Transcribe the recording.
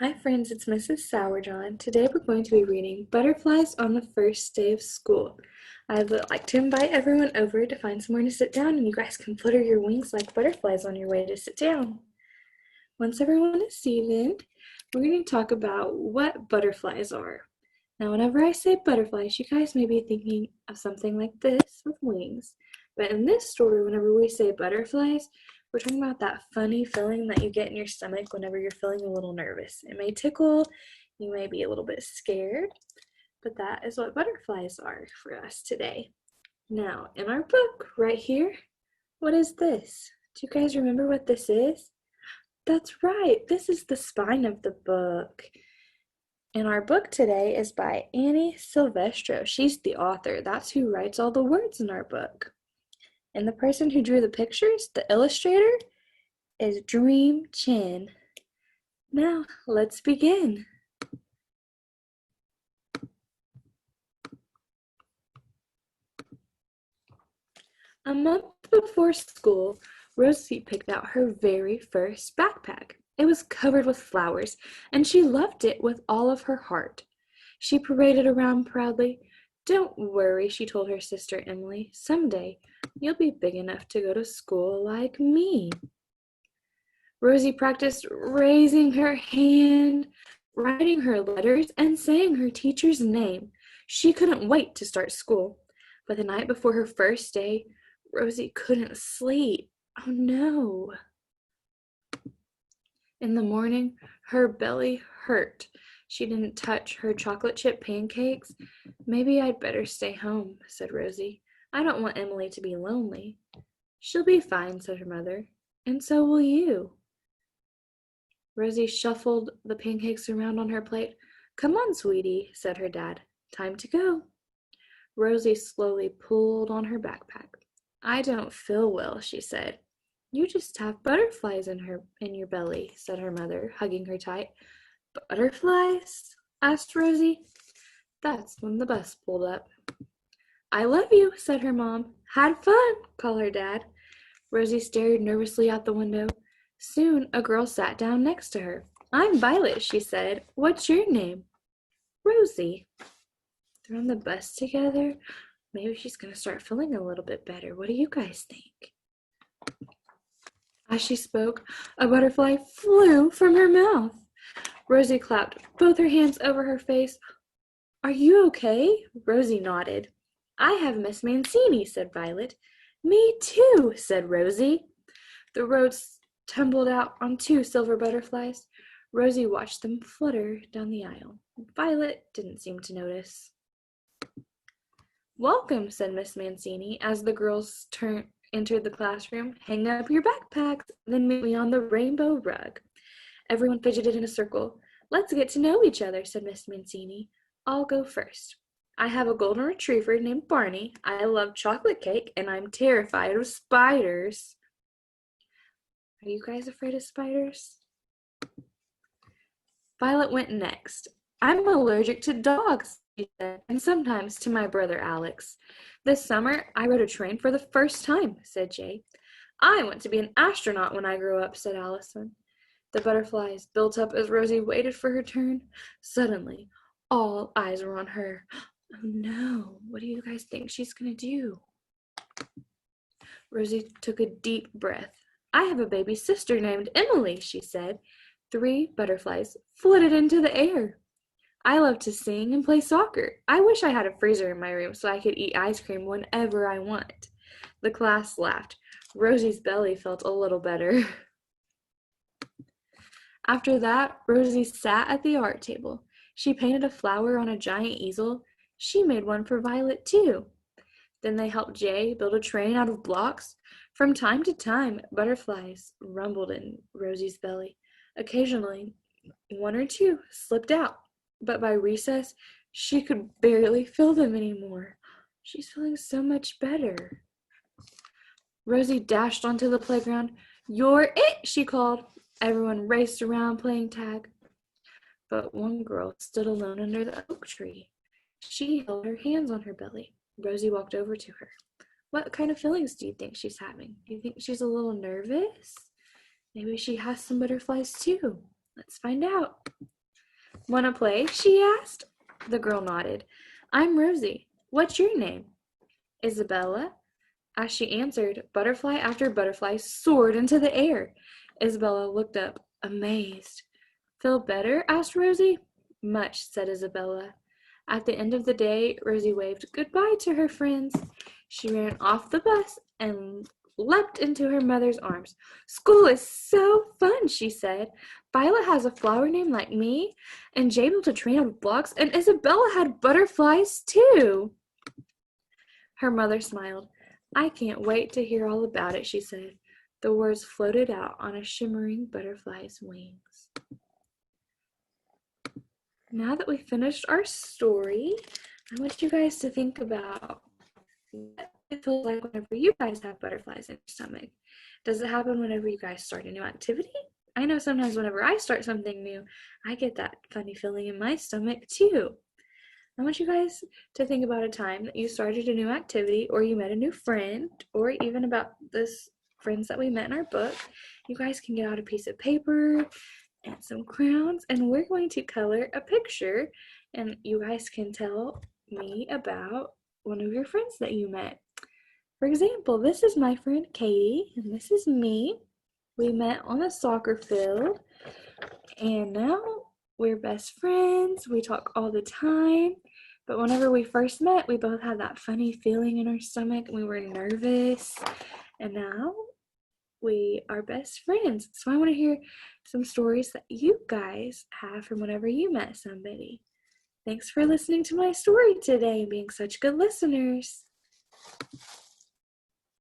Hi friends, it's Mrs. Sourjohn. Today we're going to be reading Butterflies on the First Day of School. I would like to invite everyone over to find somewhere to sit down and you guys can flutter your wings like butterflies on your way to sit down. Once everyone is seated, we're going to talk about what butterflies are. Now whenever I say butterflies, you guys may be thinking of something like this with wings. But in this story, whenever we say butterflies, we're talking about that funny feeling that you get in your stomach whenever you're feeling a little nervous. It may tickle, you may be a little bit scared, but that is what butterflies are for us today. Now, in our book right here, what is this? Do you guys remember what this is? That's right, this is the spine of the book. And our book today is by Annie Silvestro. She's the author. That's who writes all the words in our book. And the person who drew the pictures, the illustrator, is Dream Chin. Now, let's begin. A month before school, Rosie picked out her very first backpack. It was covered with flowers, and she loved it with all of her heart. She paraded around proudly. "Don't worry," she told her sister Emily. "Someday, you'll be big enough to go to school like me." Rosie practiced raising her hand, writing her letters, and saying her teacher's name. She couldn't wait to start school. But the night before her first day, Rosie couldn't sleep. Oh no. In the morning, her belly hurt. She didn't touch her chocolate chip pancakes. "Maybe I'd better stay home," said Rosie. "I don't want Emily to be lonely." "She'll be fine," said her mother. "And so will you." Rosie shuffled the pancakes around on her plate. "Come on, sweetie," said her dad. "Time to go." Rosie slowly pulled on her backpack. "I don't feel well," she said. "You just have butterflies in your belly," said her mother, hugging her tight. "Butterflies?" asked Rosie. That's when the bus pulled up. "I love you," said her mom. "Had fun," called her dad. Rosie stared nervously out the window. Soon a girl sat down next to her. "I'm Violet," she said. "What's your name?" "Rosie." They're on the bus together. Maybe she's going to start feeling a little bit better. What do you guys think? As she spoke, a butterfly flew from her mouth. Rosie clapped both her hands over her face. "Are you okay?" Rosie nodded. "I have Miss Mancini," said Violet. "Me too," said Rosie. The roads tumbled out on two silver butterflies. Rosie watched them flutter down the aisle. Violet didn't seem to notice. "Welcome," said Miss Mancini as the girls entered the classroom. "Hang up your backpacks, then meet me on the rainbow rug." Everyone fidgeted in a circle. "Let's get to know each other," said Miss Mancini. "I'll go first. I have a golden retriever named Barney. I love chocolate cake, and I'm terrified of spiders." Are you guys afraid of spiders? Violet went next. "I'm allergic to dogs," she said, "and sometimes to my brother Alex." "This summer, I rode a train for the first time," said Jay. "I want to be an astronaut when I grow up," said Allison. The butterflies built up as Rosie waited for her turn. Suddenly, all eyes were on her. Oh no, what do you guys think she's going to do? Rosie took a deep breath. "I have a baby sister named Emily," she said. 3 butterflies flitted into the air. "I love to sing and play soccer. I wish I had a freezer in my room so I could eat ice cream whenever I want." The class laughed. Rosie's belly felt a little better. After that, Rosie sat at the art table. She painted a flower on a giant easel. She made one for Violet, too. Then they helped Jay build a train out of blocks. From time to time, butterflies rumbled in Rosie's belly. Occasionally, 1 or 2 slipped out, but by recess, she could barely feel them anymore. She's feeling so much better. Rosie dashed onto the playground. "You're it," she called. Everyone raced around playing tag. But one girl stood alone under the oak tree. She held her hands on her belly. Rosie walked over to her. "What kind of feelings do you think she's having? Do you think she's a little nervous? Maybe she has some butterflies too. Let's find out." "Wanna play?" she asked. The girl nodded. "I'm Rosie. What's your name?" "Isabella." As she answered, butterfly after butterfly soared into the air. Isabella looked up, amazed. "Feel better?" asked Rosie. "Much," said Isabella. At the end of the day, Rosie waved goodbye to her friends. She ran off the bus and leapt into her mother's arms. "School is so fun," she said. "Violet has a flower name like me, and Jay built a train out of blocks, and Isabella had butterflies too." Her mother smiled. "I can't wait to hear all about it," she said. The words floated out on a shimmering butterfly's wings. Now that we've finished our story, I want you guys to think about what it feels like whenever you guys have butterflies in your stomach. Does it happen whenever you guys start a new activity? I know sometimes whenever I start something new, I get that funny feeling in my stomach too. I want you guys to think about a time that you started a new activity, or you met a new friend, or even about this friends that we met in our book. You guys can get out a piece of paper and some crayons, and we're going to color a picture, and you guys can tell me about one of your friends that you met. For example, this is my friend Katie, and this is me. We met on a soccer field, and now we're best friends. We talk all the time. But whenever we first met, we both had that funny feeling in our stomach, and we were nervous. And now we are best friends. So I want to hear some stories that you guys have from whenever you met somebody. Thanks for listening to my story today and being such good listeners.